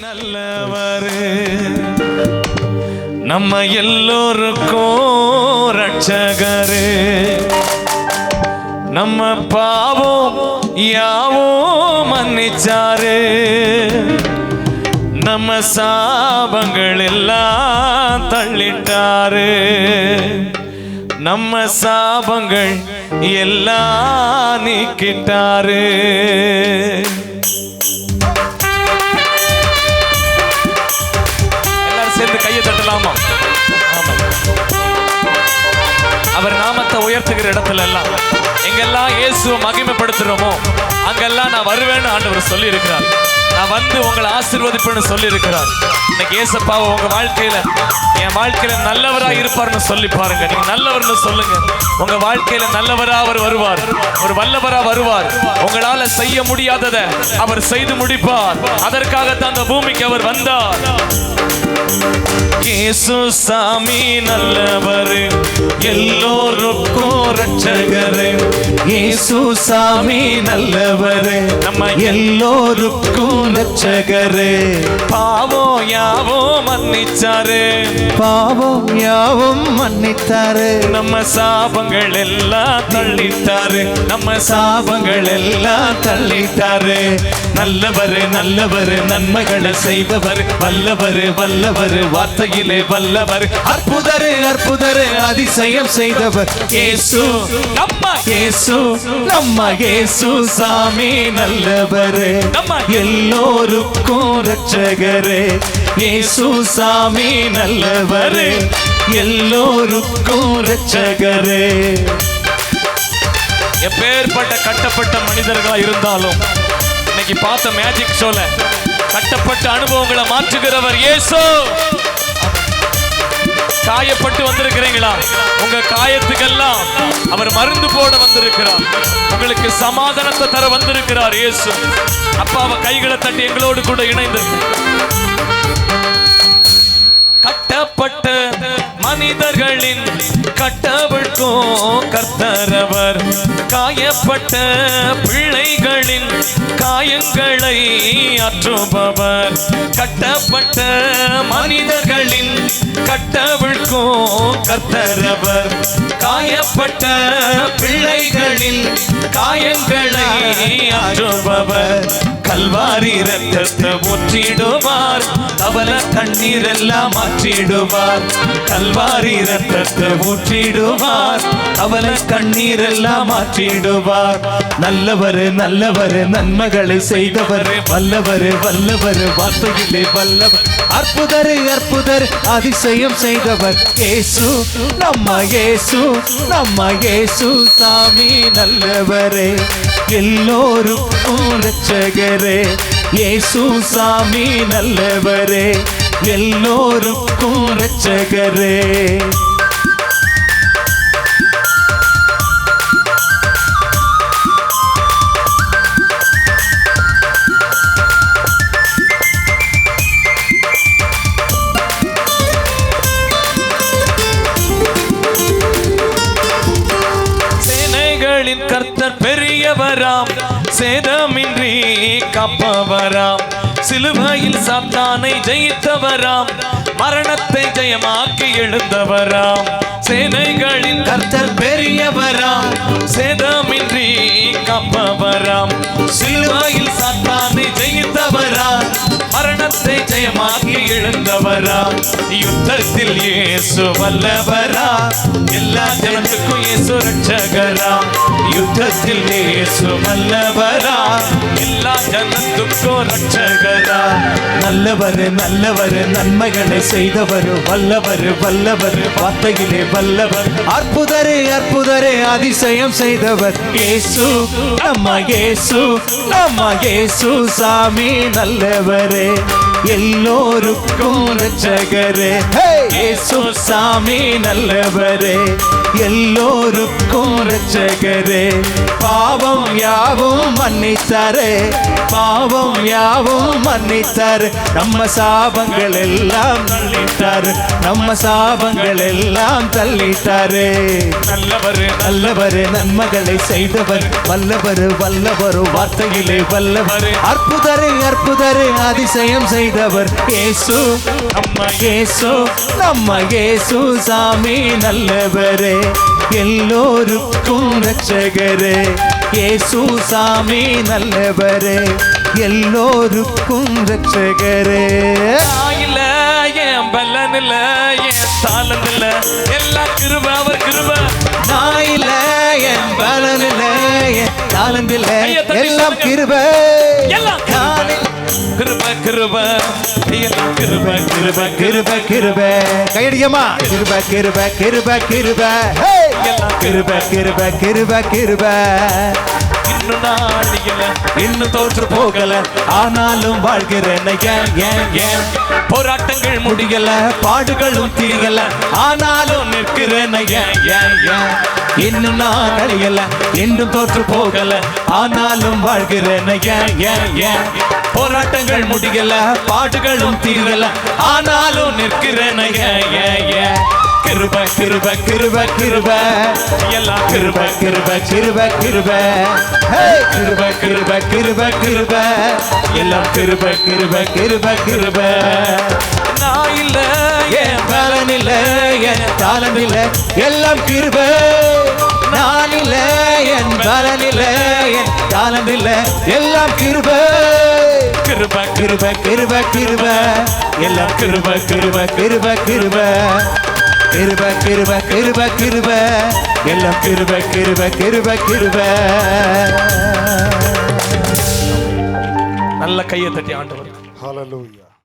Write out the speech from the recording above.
நல்லவர் நம்ம எல்லோருக்கும் ரட்சகரே. நம்ம பாவம் யாவும் மன்னிச்சாரு. நம்ம சாபங்கள் எல்லாம் தள்ளிட்டாரு. நம்ம சாபங்கள் எல்லாம் நீக்கிட்டாரு. எல்லாரும் சேர்ந்து கையை தட்டலாமா? அவர் நாமத்தை உயர்த்துகிற இடத்துல எல்லாம் எங்கெல்லாம் இயேசுவை மகிமைப்படுத்துறோமோ அங்கெல்லாம் நான் வருவேன்னு ஆண்டவர் சொல்லி இருக்கிறார். நான் வந்து உங்களை ஆசீர்வதிப்பேன்னு சொல்லி இருக்கிறார். இன்னைக்கு ஏசப்பாவை உங்க வாழ்க்கையில என் வாழ்க்கையில நல்லவரா இருப்பார்னு சொல்லி பாருங்க. நீங்க நல்லவர்னு சொல்லுங்க. உங்க வாழ்க்கையில நல்லவரா அவர் வருவார். ஒரு வல்லவரா வருவார். உங்களால செய்ய முடியாததை அவர் செய்து முடிப்பார். அதற்காகத்தான் அந்த பூமிக்கு அவர் வந்தார். இயேசு சாமி நல்லவர், எல்லோருக்கும் ரட்சகர். இயேசு சாமி நல்லவர், நம்ம எல்லோருக்கும் ரட்சகர். பாவம் யாவும் மன்னிச்சாரு. பாவம் யாவும் மன்னித்தாரு. நம்ம சாபங்கள் எல்லாம் தள்ளிட்டாரு. நம்ம சாபங்கள் எல்லாம் தள்ளிட்டாரு. நல்லவர் நல்லவர், நன்மைகளை செய்தவர், வல்லவர் வல்லவர், வார்த்தையிலே வல்லவர், அற்புதரு அற்புதரு, அதிசயம் செய்தவர் இயேசு. நம்ம இயேசு நம்ம இயேசு சாமி நல்லவர், நம்ம எல்லோருக்கும் ரட்சகரே. இயேசு சாமி நல்லவர், எல்லோருக்கும் ரட்சகரே. எப்பேற்பட்ட கட்டப்பட்ட மனிதர்களா இருந்தாலும் இன்னைக்கு பார்த்த மேஜிக் ஷோல கட்டப்பட்ட அனுபவங்களை மாற்றுகிறவர் இயேசு. காயப்பட்டு வந்திருக்கிறீங்களா? உங்க காயத்துக்கெல்லாம் அவர் மருந்து போட வந்திருக்கிறார். உங்களுக்கு சமாதானத்தை தர வந்திருக்கிறார் இயேசு. அப்பாவை கைகளை தட்டி எங்களோடு கூட இணைந்து கட்டப்பட்ட மனிதர்களின் கட்டவிழ்க்கும் கர்த்தரவர், காயப்பட்ட பிள்ளைகளின் காயங்களை ஆற்றுபவர். கட்டப்பட்ட மனிதர்களின் கட்டவிழ்க்கும் கர்த்தரவர், காயப்பட்ட பிள்ளைகளின் காயங்களை ஆற்றுபவர். கல்வாரி ரத்தத்தை ஊற்றிடுவார், அவல கண்ணீர் எல்லாம் மாற்றிடுவார். கல்வாரி ரத்தத்தை ஊற்றிடுவார், அவல கண்ணீர் எல்லாம் மாற்றிடுவார். நல்லவர் நல்லவர், நன்மைகளை செய்தவர், வல்லவர் வல்லவர், வார்த்தையிலே வல்லவர், அற்புதரு அற்புதர், அதிசயம் செய்தவர் இயேசு. நம்ம இயேசு நம்ம இயேசு சாமி நல்லவரே, எல்லோருக்கும் ரட்சகரே. இயேசு சாமி நல்லவரே, எல்லோருக்கும் ரட்சகரே. கர்த்தர் பெரியவராம், சேதமின்றி காப்பவராம், சிலுவையில் சாத்தானை ஜெயித்தவராம், மரணத்தை ஜெயமாக்கி எழுந்தவராம். சேனைகளின் கர்த்தர் பெரியவராம், சேதமின்றி காப்பவராம், சிலுவையில் சாத்தானை ஜெயித்தவராம், மரணத்தை ஜெயமாக்கி எழுந்தவராம். யுத்தத்தில் இயேசு வல்லவரா, எல்லா ஜனத்துக்கும் இயேசு ரட்சகரா. யுத்தத்தில் இயேசு வல்லவரா, எல்லா ஜனத்துக்கும் ரட்சகரா. நல்லவர் நல்லவர், நன்மைகளை செய்தவர், வல்லவர் வல்லவர், வார்த்தையிலே வல்லவர், அற்புதரு அற்புதரு, அதிசயம் செய்தவர் இயேசு. நம்ம இயேசு நம்ம இயேசு சாமி நல்லவரே, எல்லோருக்கும் ரட்சகரே. இயேசு சாமி நல்லவரே, எல்லோருக்கும் ரட்சகரே, பாவம் யாவும் மன்னித்தாரே, பாவம் யாவும் மன்னித்தாரு, நம்ம சாபங்கள் எல்லாம் தள்ளிட்டாரு, நம்ம சாபங்கள் எல்லாம் தள்ளிட்டாரு. நல்லவரு நல்லவரு நன்மைகளை செய்தவர், வல்லவரு வல்லவரு வார்த்தையிலே வல்லவர், அற்புதரு அற்புதரு அதிசயம் செய்தவர் இயேசு, நம்ம இயேசு, நம்ம இயேசு சாமி நல்லவரே, எல்லோருக்கும் ரட்சகரே, இயேசு சாமி நல்லவரே, எல்லோருக்கும் ரட்சகரே. இல்ல என் பலன் இல்ல என் தாளம் இல்ல, எல்லாம் கிருப அவர் கிருப. நான் இல்ல என் பலன் இல்ல என் தாளம் இல்ல, எல்லாம் கிருப, எல்லாம் கிருப கிருப, எல்லாம் கிருப கிருப கிருப கிருப. கையடியம்மா. கிருப கிருப கிருப கிருப, எல்லாம் கிருப கிருப கிருப கிருப. இன்னும் நாளிகள இன்னும் தோற்று போகல, ஆனாலும் வாழ்கிறேன் ஏன் ஏன் ஏன். போராட்டங்கள் முடியல, பாடுகளும் தீரல, ஆனாலும் நிற்கிறேன் ஏன் ஏன் ஏன். இன்னும் நான் அழியல, இன்னும் தோற்று போகல, ஆனாலும் வாழ்கிறேன் ஏன் ஏன் ஏன். போராட்டங்கள் முடியல, பாடுகளும் தீரல, ஆனாலும் நிற்கிறேன் ஏன் ஏன் ஏன். கிருப கிருப கிருப கிருப, எல்லாம் கிருப கிருப கிருப கிருப, கிருப கிருப கிருப கிருப, எல்லாம் கிருப கிருப கிருப கிருப. நான் இல்ல என் பலன் இல்ல என் தாளம் இல்ல, எல்லாம் கிருப. நான் இல்ல என் பலன் இல்ல என் தாளம் இல்ல, எல்லாம் கிருப. கிருப கிருப கிருப கிருப, எல்லாம் கிருப கிருப கிருப கிருப, கிருப கிருப கிருப கிருப, எல்லாம் கிருப கிருப கிருப கிருப. நல்ல கையை தட்டி ஆண்டவர். Hallelujah.